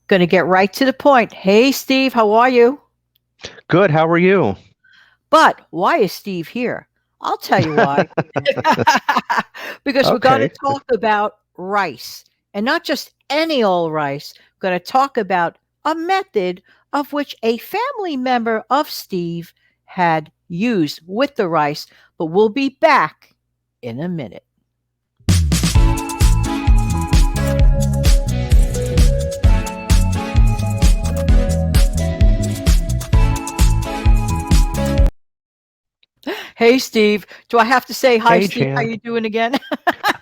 Going to get right to the point. Hey, Steve, how are you? Good. How are you? But why is Steve here? I'll tell you why. Because we're going to Okay. talk about rice and not just any old rice. We're going to talk about a method of which a family member of Steve had used with the rice, but we'll be back in a minute. Hey, Steve. Do I have to say hi, Hey, Steve? How Jan. you doing again?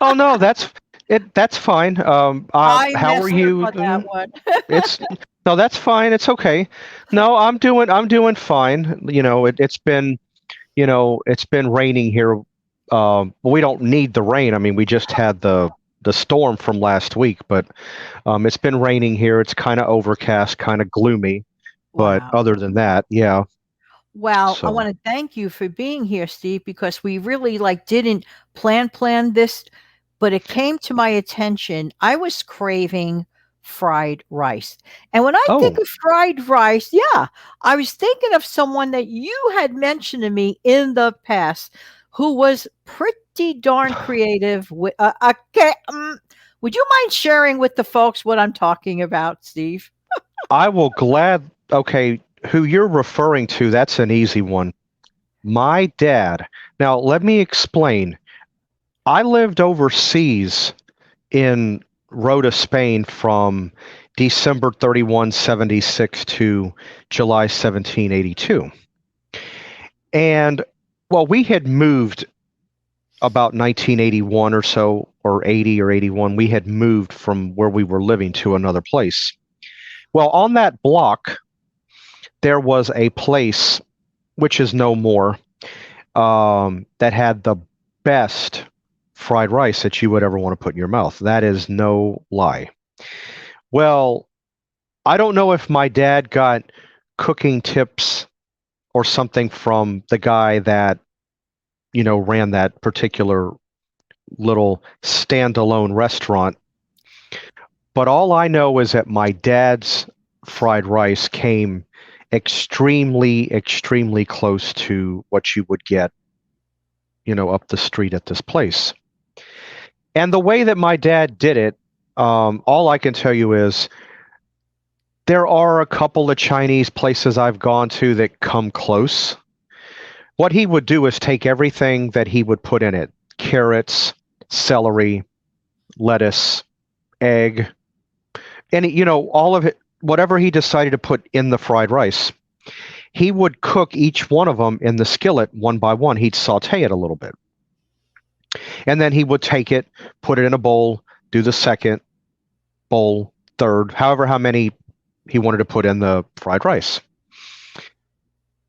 Oh no, that's it. That's fine. I How are messed up you? on that one. It's no, that's fine. It's okay. No, I'm doing fine. It's been raining here. We don't need the rain. I mean, we just had the storm from last week, but it's been raining here. It's kind of overcast, kind of gloomy. But Wow. other than that, yeah. Well, I So, want to thank you for being here, Steve, because we really didn't plan this, but it came to my attention. I was craving fried rice. And when I think oh, of fried rice, yeah, I was thinking of someone that you had mentioned to me in the past who was pretty darn creative with okay, would you mind sharing with the folks what I'm talking about, Steve? I will glad. Okay, who you're referring to? That's an easy one. My dad. Now, let me explain. I lived overseas in Rota, Spain from December 31, 76 to July 17, 82. And, well, we had moved about 1981 or so, or 80 or 81. We had moved from where we were living to another place. Well, on that block, there was a place, which is no more, that had the best fried rice that you would ever want to put in your mouth. That is no lie. Well, I don't know if my dad got cooking tips or something from the guy that, ran that particular little standalone restaurant. But all I know is that my dad's fried rice came extremely, extremely close to what you would get, up the street at this place. And the way that my dad did it, all I can tell you is there are a couple of Chinese places I've gone to that come close. What he would do is take everything that he would put in it: carrots, celery, lettuce, egg, and all of it, whatever he decided to put in the fried rice. He would cook each one of them in the skillet one by one. He'd saute it a little bit. And then he would take it, put it in a bowl, do the second bowl, third, however how many he wanted to put in the fried rice.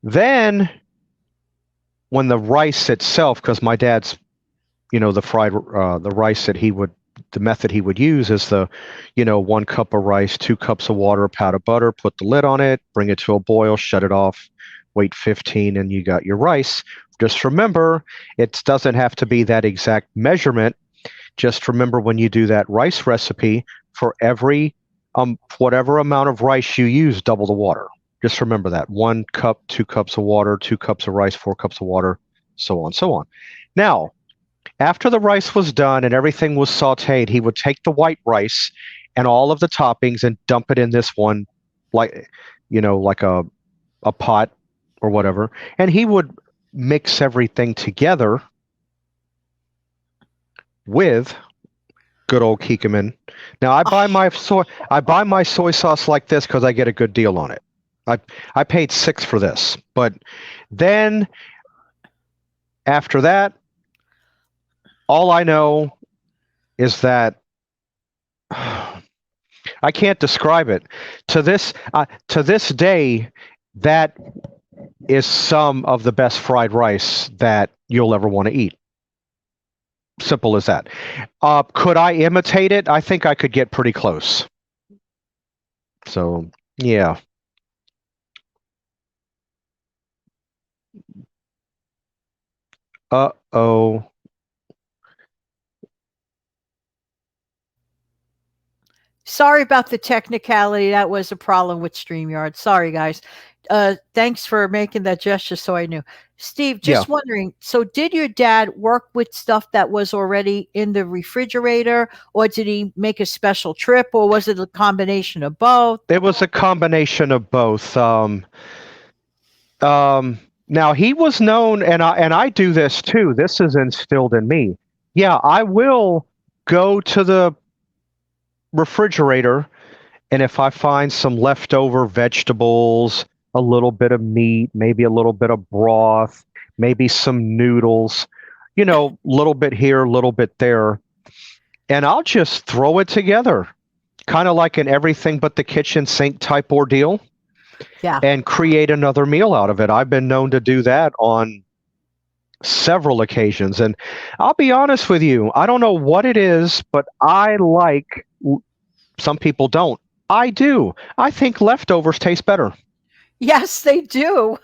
Then when the rice itself, because my dad's, the rice that the method he would use is 1 cup of rice, 2 cups of water, a pat of butter, put the lid on it, bring it to a boil, shut it off, wait 15, and you got your rice. Just remember, it doesn't have to be that exact measurement. Just remember, when you do that rice recipe, for every whatever amount of rice you use, double the water. Just remember that: 1 cup, 2 cups of water, 2 cups of rice, 4 cups of water, so on, so on. Now, after the rice was done and everything was sauteed, he would take the white rice and all of the toppings and dump it in this one, like like a pot or whatever, and he would mix everything together with good old Kikkoman. Now, I buy my soy sauce like this because I get a good deal on it. I I paid 6 for this, but then after that, all I know is that I can't describe it. To this day, that is some of the best fried rice that you'll ever want to eat. Simple as that. Could I imitate it? I think I could get pretty close. So, yeah. Uh-oh. Sorry about the technicality. That was a problem with StreamYard. Sorry, guys. Thanks for making that gesture so I knew. Steve, Yeah, just wondering, so did your dad work with stuff that was already in the refrigerator, or did he make a special trip, or was it a combination of both? it was a combination of both. Um, Now he was known, and I do this too. This is instilled in me. Yeah, I will go to the refrigerator, and if I find some leftover vegetables, a little bit of meat, maybe a little bit of broth, maybe some noodles, a little bit here, a little bit there, and I'll just throw it together, kind of like an everything but the kitchen sink type ordeal, Yeah. and create another meal out of it. I've been known to do that on several occasions. And I'll be honest with you, I don't know what it is, but some people don't. I do. I think leftovers taste better. Yes, they do.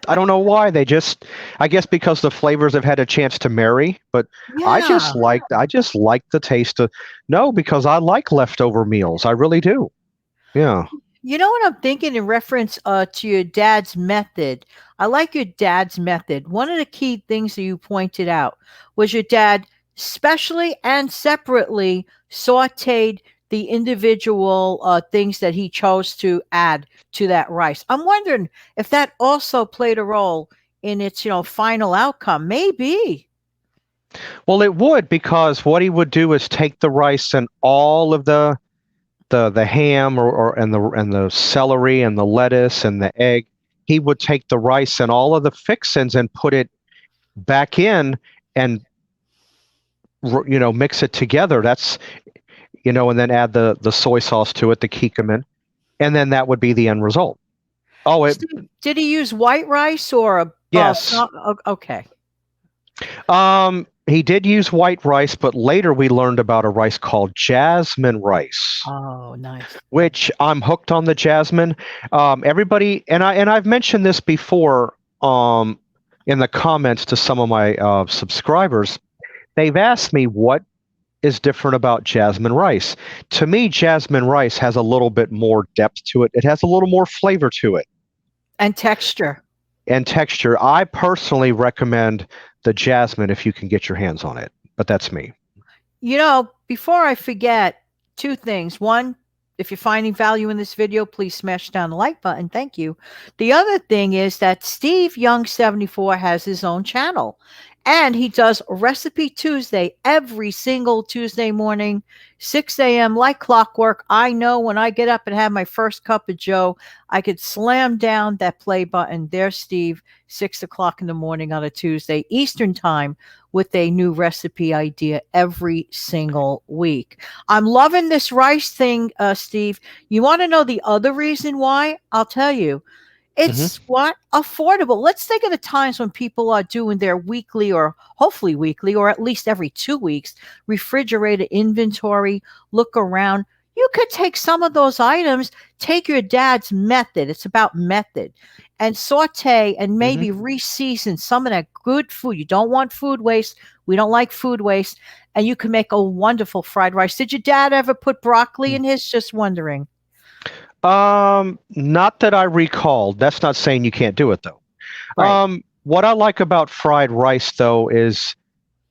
I don't know why. I guess because the flavors have had a chance to marry, but Yeah. I just like the taste of, no, because I like leftover meals. I really do. Yeah. You know what I'm thinking in reference to your dad's method? I like your dad's method. One of the key things that you pointed out was your dad specially and separately sauteed the individual things that he chose to add to that rice. I'm wondering if that also played a role in its, final outcome. Maybe. Well, it would, because what he would do is take the rice and all of the ham, or and the celery and the lettuce and the egg. He would take the rice and all of the fixins and put it back in, and mix it together. And then add the soy sauce to it, the kikkoman, and then that would be the end result. Oh, Steve, did he use white rice or yes. okay. He did use white rice, but later we learned about a rice called jasmine rice, Oh, nice. which I'm hooked on the jasmine. Everybody, and I've mentioned this before, in the comments to some of my subscribers. They've asked me what is different about jasmine rice. To me, jasmine rice has a little bit more depth to it. It has a little more flavor to it And texture. and texture. I personally recommend the jasmine if you can get your hands on it, but that's me. Before I forget, two things. One, if you're finding value in this video, please smash down the like button. Thank you. The other thing is that Steve Young74 has his own channel, and he does Recipe Tuesday every single Tuesday morning, 6 a.m. like clockwork. I know when I get up and have my first cup of Joe, I could slam down that play button. There's Steve, 6 o'clock in the morning on a Tuesday, Eastern time, with a new recipe idea every single week. I'm loving this rice thing, Steve. You want to know the other reason why? I'll tell you. Hmm. It's what? Affordable. Let's think of the times when people are doing their weekly, or hopefully weekly, or at least every 2 weeks, refrigerator inventory, look around. You could take some of those items, take your dad's method. It's about method, and saute and Hmm. maybe reseason some of that good food. You don't want food waste. We don't like food waste. And you can make a wonderful fried rice. Did your dad ever put broccoli in his? Just wondering. Not that I recall. That's not saying you can't do it though. Right. What I like about fried rice though is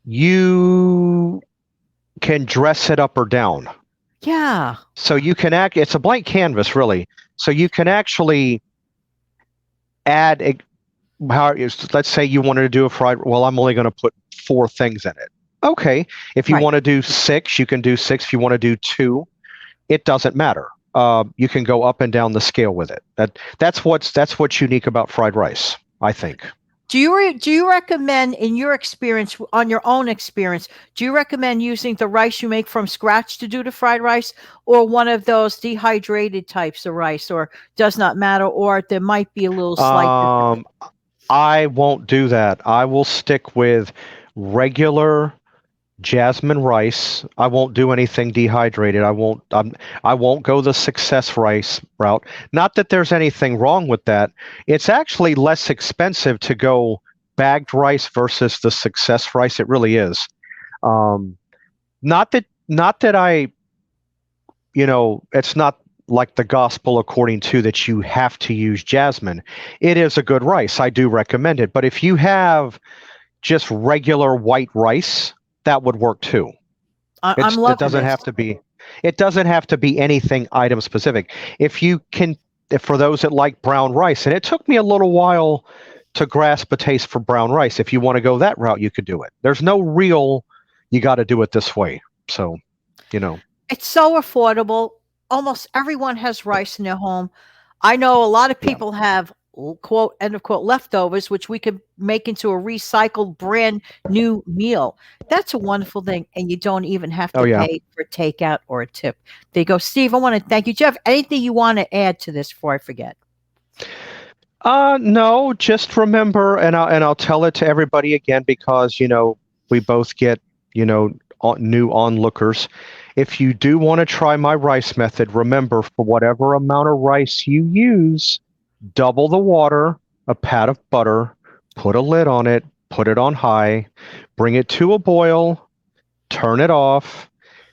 you can dress it up or down. Yeah. So you can it's a blank canvas really. So you can actually add let's say you wanted to do a fried, well, I'm only going to put 4 things in it. Okay. If you Right. want to do 6, you can do 6. If you want to do 2, it doesn't matter. You can go up and down the scale with it. That's what's unique about fried rice, I think. Do you recommend, in your experience, on your own experience, do you recommend using the rice you make from scratch to do the fried rice, or one of those dehydrated types of rice, or does not matter, or there might be a little slight difference? Um, I won't do that. I will stick with regular jasmine rice. I won't do anything dehydrated. I won't go the success rice route. Not that there's anything wrong with that. It's actually less expensive to go bagged rice versus the success rice. It really is. Um, not that I it's not like the gospel according to that you have to use jasmine. It is a good rice. I do recommend it. But if you have just regular white rice, that would work too. I'm It loving doesn't this. have to be anything item specific. If you can, if for those that like brown rice, and it took me a little while to grasp a taste for brown rice. If you want to go that route, you could do it. There's no real, you got to do it this way. So, you know, It's so affordable. Almost everyone has rice in their home. I know a lot of yeah. people have quote end of quote leftovers, which we could make into a recycled brand new meal. That's a wonderful thing, and you don't even have Oh to yeah. pay for takeout or a tip. There you go, Steve. I want to thank you, Jeff. Anything you want to add to this before I forget? No, just remember, and I'll tell it to everybody again because we both get new onlookers. If you do want to try my rice method, remember for whatever amount of rice you use, double the water, a pat of butter, put a lid on it, put it on high, bring it to a boil, turn it off,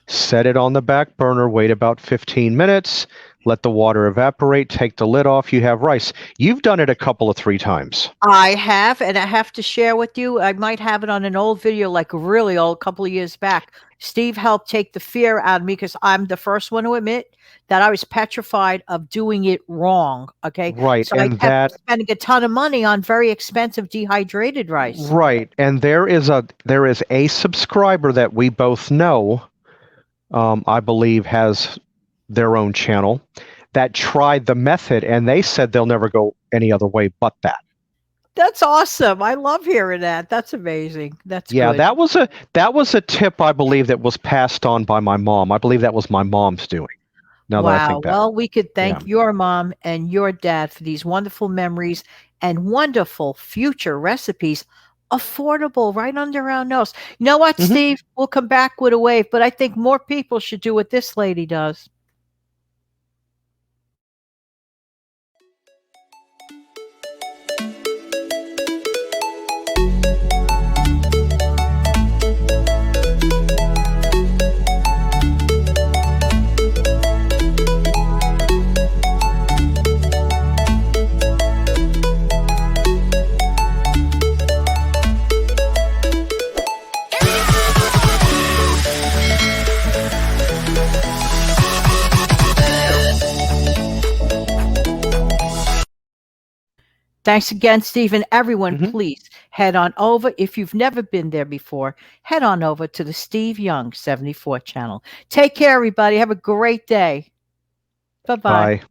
set it on the back burner, wait about 15 minutes, let the water evaporate, take the lid off, you have rice. You've done it a couple of 3 times. I have, and I have to share with you. I might have it on an old video, like really old, couple of years back. Steve helped take the fear out of me because I'm the first one to admit that I was petrified of doing it wrong. Okay. Right, So I and kept that spending a ton of money on very expensive dehydrated rice. right, and there is a subscriber that we both know, I believe has their own channel that tried the method and they said they'll never go any other way but that. That's awesome. I love hearing that. That's amazing. That's Yeah, good. that was a tip I believe that was passed on by my mom. I believe that was my mom's doing. Now that I Wow. think back. Well, we could Yeah. thank your mom and your dad for these wonderful memories and wonderful future recipes, affordable right under our nose. You know what, Hmm. Steve? We'll come back with a wave, but I think more people should do what this lady does. Thanks again, Steve. And everyone, Hmm. please head on over. If you've never been there before, head on over to the Steve Young 74 channel. Take care, everybody. Have a great day. Bye bye. Bye.